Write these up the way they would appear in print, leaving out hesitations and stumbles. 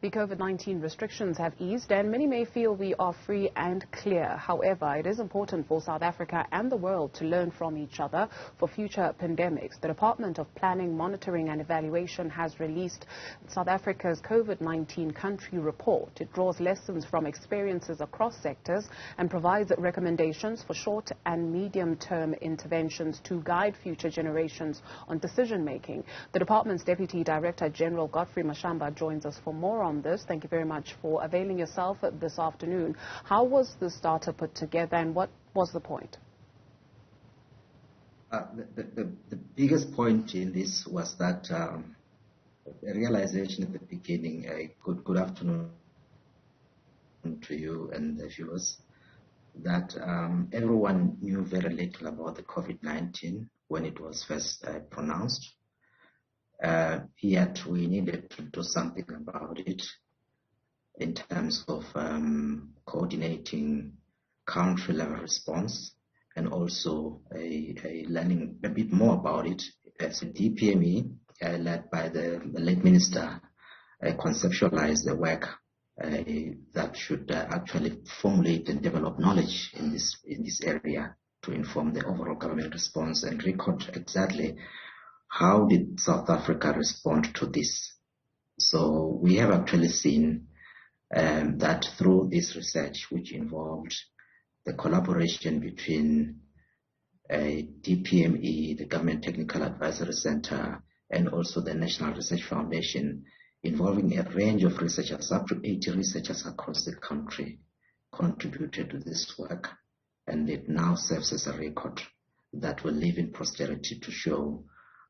The COVID-19 restrictions have eased and many may feel we are free and clear. However, it is important for South Africa and the world to learn from each other for future pandemics. The Department of Planning, Monitoring and Evaluation has released South Africa's COVID-19 country report. It draws lessons from experiences across sectors and provides recommendations for short and medium-term interventions to guide future generations on decision-making. The department's Deputy Director General Godfrey Mashamba joins us for more on this. Thank you very much for availing yourself this afternoon. How was this data put together and what was the point? The biggest point in this was that a realization at the beginning, good afternoon to you and the viewers, that everyone knew very little about the COVID-19 when it was first pronounced. Yet we needed to do something about it in terms of coordinating country-level response and also learning a bit more about it. As a DPME, led by the late minister, conceptualized the work that should actually formulate and develop knowledge in this area to inform the overall government response and record exactly how did South Africa respond to this. So we have actually seen that through this research, which involved the collaboration between DPME, the Government Technical Advisory Center, and also the National Research Foundation, involving a range of researchers, up to 80 researchers across the country, contributed to this work, and it now serves as a record that will live in posterity to show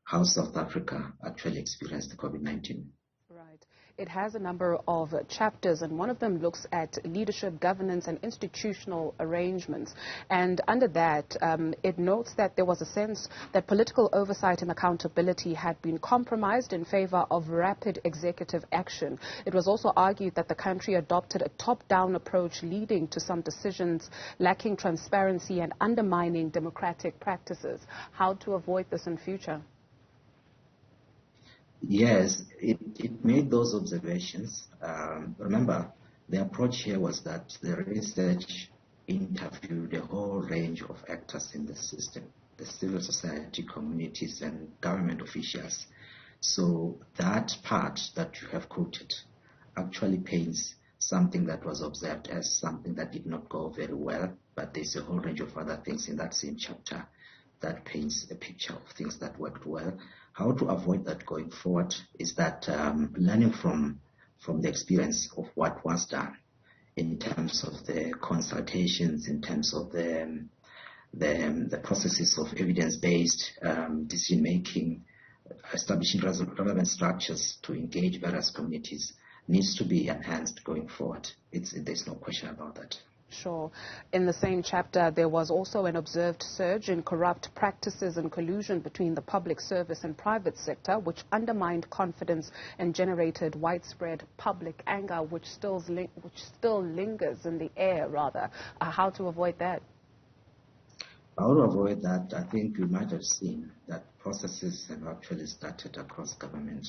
how South Africa actually experienced the COVID-19. Right. It has a number of chapters, and one of them looks at leadership, governance, and institutional arrangements. And under that, it notes that there was a sense that political oversight and accountability had been compromised in favor of rapid executive action. It was also argued that the country adopted a top-down approach, leading to some decisions lacking transparency and undermining democratic practices. How to avoid this in future? Yes, it made those observations. Remember, the approach here was that the research interviewed a whole range of actors in the system, the civil society, communities, and government officials. So that part that you have quoted actually paints something that was observed as something that did not go very well, but there's a whole range of other things in that same chapter that paints a picture of things that worked well. How to avoid that going forward is that learning from the experience of what was done in terms of the consultations, in terms of the processes of evidence-based decision-making, establishing relevant structures to engage various communities needs to be enhanced going forward. There's no question about that. Sure. In the same chapter, there was also an observed surge in corrupt practices and collusion between the public service and private sector, which undermined confidence and generated widespread public anger, which still lingers in the air, rather. How to avoid that? How to avoid that, I think you might have seen that processes have actually started across government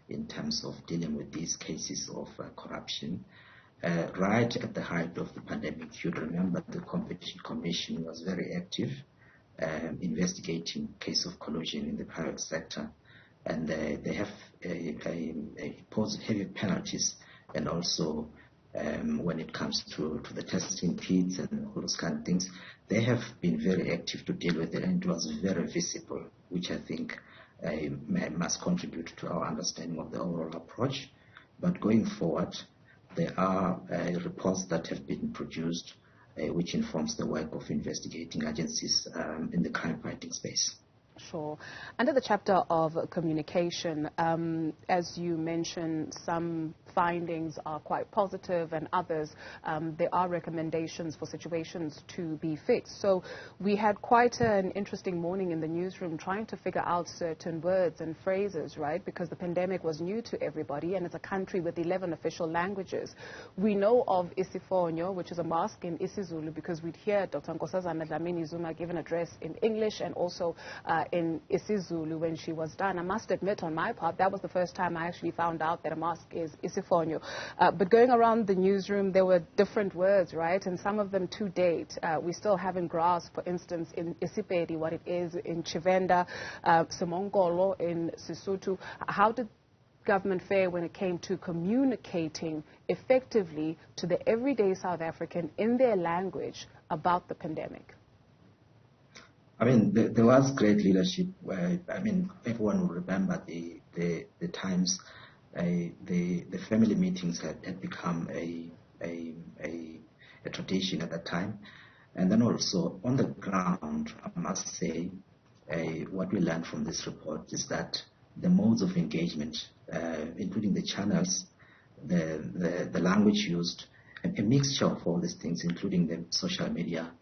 in terms of dealing with these cases of corruption. Right at the height of the pandemic, you'd remember the Competition Commission was very active investigating case of collusion in the private sector, and they have imposed heavy penalties, and also when it comes to the testing kits and all those kind of things, they have been very active to deal with it, and it was very visible, which I think must contribute to our understanding of the overall approach. But going forward, there are reports that have been produced which informs the work of investigating agencies in the crime fighting space. Sure. Under the chapter of communication, as you mentioned, some findings are quite positive and others, there are recommendations for situations to be fixed. So we had quite an interesting morning in the newsroom trying to figure out certain words and phrases, right? Because the pandemic was new to everybody, and it's a country with 11 official languages. We know of isifonyo, which is a mask in isiZulu, because we'd hear Dr. Nkosazana Dlamini Zuma give an address in English and also in isiZulu when she was done. I must admit, on my part, that was the first time I actually found out that a mask is isifonyo. But going around the newsroom, there were different words, right? And some of them to date, we still haven't grasped, for instance, in Isipedi, what it is, in Chivenda, Simonkolo, in Sesotho. How did government fare when it came to communicating effectively to the everyday South African in their language about the pandemic? I mean, there was great leadership. I mean, everyone will remember the times the family meetings had become a tradition at that time. And then also on the ground, I must say, what we learned from this report is that the modes of engagement, including the channels, the language used, a mixture of all these things, including the social media,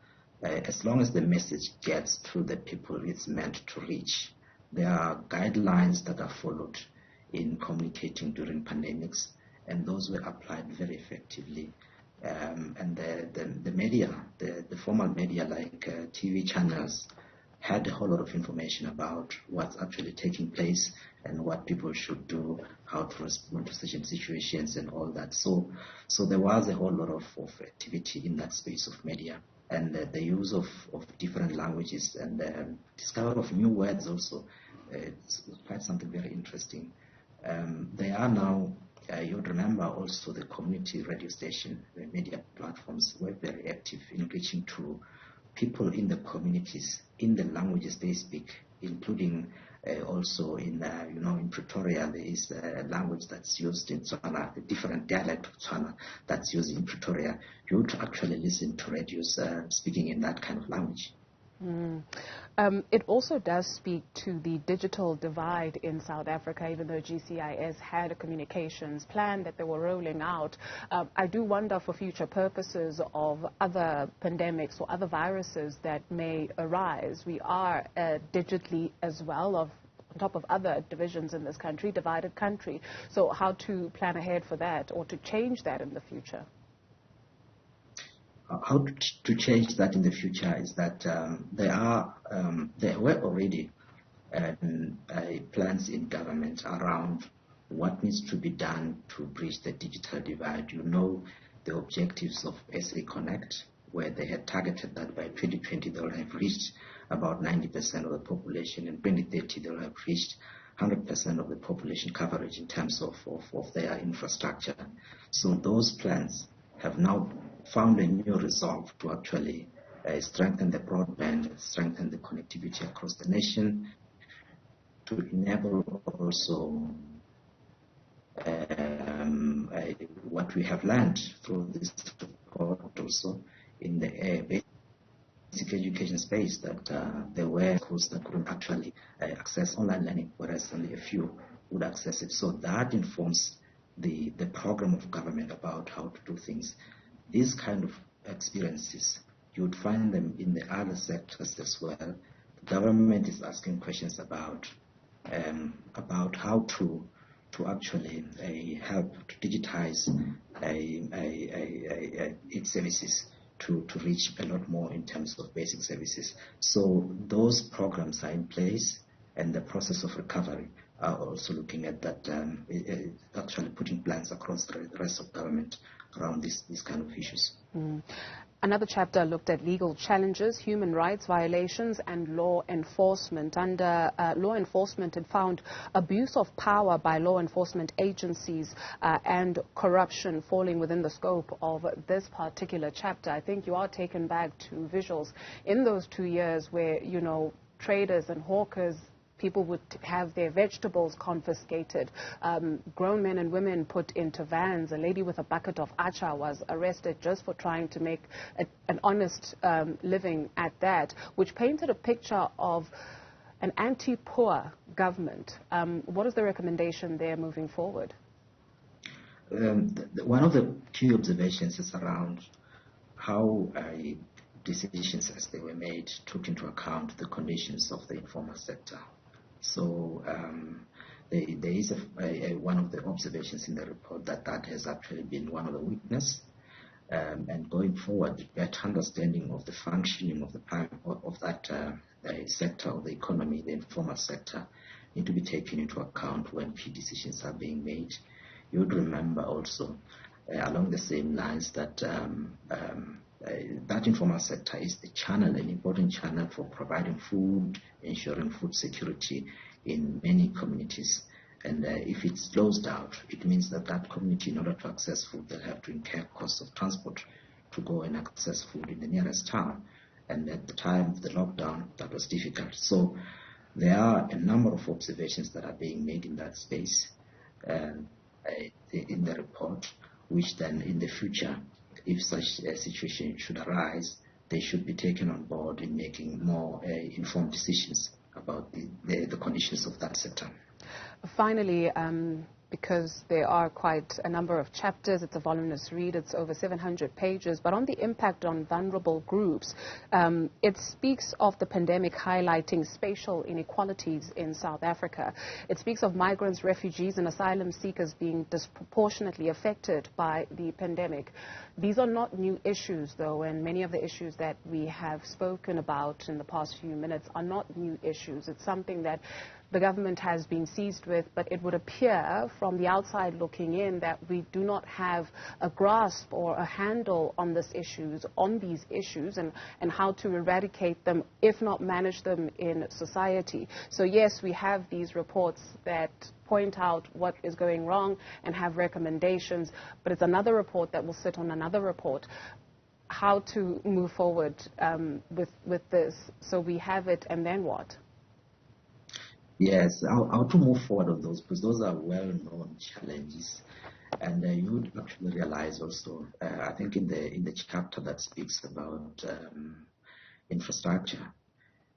as long as the message gets to the people it's meant to reach. There are guidelines that are followed in communicating during pandemics, and those were applied very effectively. And the media, the formal media like TV channels, had a whole lot of information about what's actually taking place and what people should do, how to respond to such situations and all that. So there was a whole lot of activity in that space of media, and the use of different languages and discovery of new words also. It's quite something very interesting. They are now, you would remember also the community radio station, the media platforms were very active in reaching to people in the communities, in the languages they speak, including also in, in Pretoria, there is a language that's used in Tswana, a different dialect of Tswana that's used in Pretoria. You would actually listen to radios speaking in that kind of language. It also does speak to the digital divide in South Africa, even though GCIS had a communications plan that they were rolling out. I do wonder, for future purposes of other pandemics or other viruses that may arise, we are digitally as well, on top of other divisions in this country, divided country. So how to plan ahead for that or to change that in the future? How to change that in the future is that there were already plans in government around what needs to be done to bridge the digital divide. You know, the objectives of SA Connect, where they had targeted that by 2020 they will have reached about 90% of the population, and 2030 they will have reached 100% of the population coverage in terms of their infrastructure. So those plans have now found a new resolve to actually strengthen the broadband, strengthen the connectivity across the nation, to enable also what we have learned through this report also in the basic education space, that there were schools that couldn't actually access online learning, whereas only a few would access it. So that informs the program of government about how to do things. These kind of experiences, you would find them in the other sectors as well. The government is asking questions about how to actually help to digitize its services to reach a lot more in terms of basic services. So those programs are in place, and the process of recovery are also looking at that, actually putting plans across the rest of government around these kind of issues. Another chapter looked at legal challenges, human rights violations, and law enforcement. Under law enforcement, it found abuse of power by law enforcement agencies and corruption falling within the scope of this particular chapter. I think you are taken back to visuals in those 2 years where, traders and hawkers, people would have their vegetables confiscated, grown men and women put into vans. A lady with a bucket of acha was arrested just for trying to make an honest living at that, which painted a picture of an anti-poor government. What is the recommendation there moving forward? One of the key observations is around how decisions as they were made took into account the conditions of the informal sector. So there is one of the observations in the report that has actually been one of the weaknesses. and going forward, better understanding of the functioning of that sector of the economy, the informal sector, need to be taken into account when key decisions are being made. You would remember also, along the same lines, that that informal sector is the channel, an important channel for providing food, ensuring food security in many communities. And if it slows down, it means that that community, in order to access food, they'll have to incur costs of transport to go and access food in the nearest town. And at the time of the lockdown, that was difficult. So there are a number of observations that are being made in that space in the report, which then in the future, if such a situation should arise, they should be taken on board in making more informed decisions about the conditions of that sector. Finally, because there are quite a number of chapters, it's a voluminous read, it's over 700 pages, but on the impact on vulnerable groups, it speaks of the pandemic highlighting spatial inequalities in South Africa. It speaks of migrants, refugees and asylum seekers being disproportionately affected by the pandemic. These are not new issues, though, and many of the issues that we have spoken about in the past few minutes are not new issues. It's something that the government has been seized with, but it would appear from the outside looking in that we do not have a grasp or a handle on these issues, and how to eradicate them, if not manage them in society. So yes, we have these reports that point out what is going wrong and have recommendations, but it's another report that will sit on another report. How to move forward with this, so we have it, and then what? Yes, how to move forward on those, because those are well-known challenges, and you would actually realize also, I think in the chapter that speaks about infrastructure,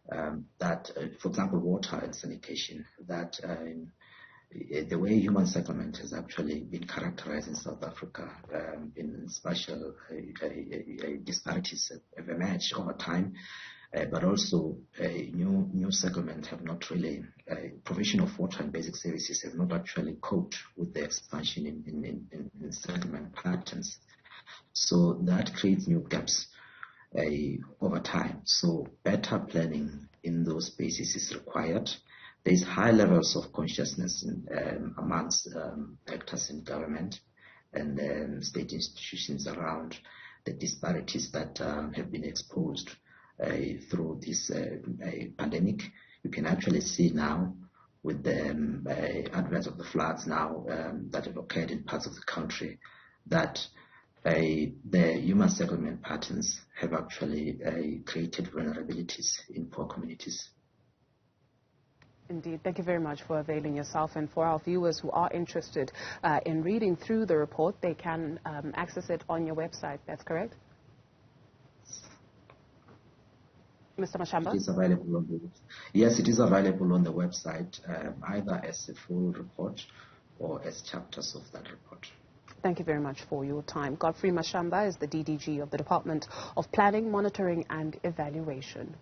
that, for example, water and sanitation, that the way human settlement has actually been characterized in South Africa, in spatial disparities have emerged over time. But also new settlements have not really, provision of water and basic services have not actually coped with the expansion in settlement patterns. So that creates new gaps over time. So better planning in those spaces is required. There's high levels of consciousness amongst actors in government and state institutions around the disparities that have been exposed through this pandemic. You can actually see now with the advent of the floods now that have occurred in parts of the country that the human settlement patterns have actually created vulnerabilities in poor communities. Indeed. Thank you very much for availing yourself. And for our viewers who are interested in reading through the report, they can access it on your website. That's correct? Mr. Mashamba? It is available on the website. Yes, it is available on the website, either as a full report or as chapters of that report. Thank you very much for your time. Godfrey Mashamba is the DDG of the Department of Planning, Monitoring and Evaluation.